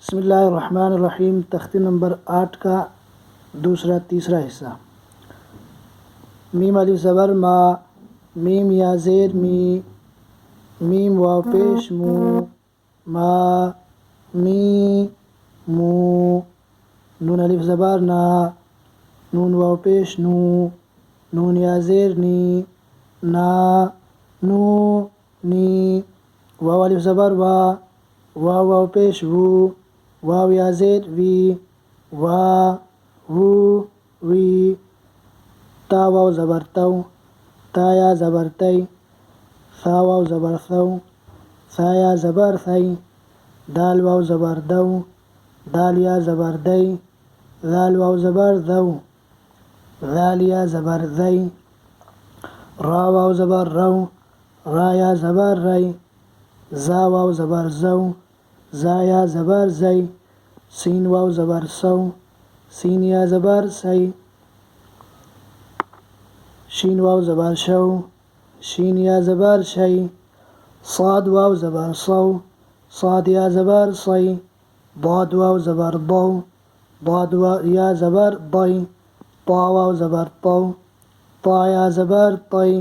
بسم اللہ الرحمن الرحیم۔ تختی نمبر 8 کا تیسرا حصہ۔ میم الف زبر ما، میم یا زیر می، میم واو پیش مو، ما می مو، نون الف زبر نا، نون واو پیش نو، نون یا زیر نی، نا نو نی، واو الف زبر وا، واو واو پیش وو، واو یا زیر وی، وا وو وی، تا واو زبر تو، تا یا زبر تی، ثا واو زبر ثو، ثا یا زبر ثی، دال واو زبر دو، دال یا زبر دی، ذال واو زبر ذو، ذال یا زبر ذی، را واو زبر رو، را یا زبر ری، زا واو زبر زو، زا یا زبر زی، سین واو زبر سو، سین یا زبر سی، شین واو زبر شو، شین یا زبر شی، صاد واو زبر صو، صاد یا زبر صی، ضاد واو زبر ضو، ضاد یا زبر ضی، طا واو زبر طو، طا یا زبر طی،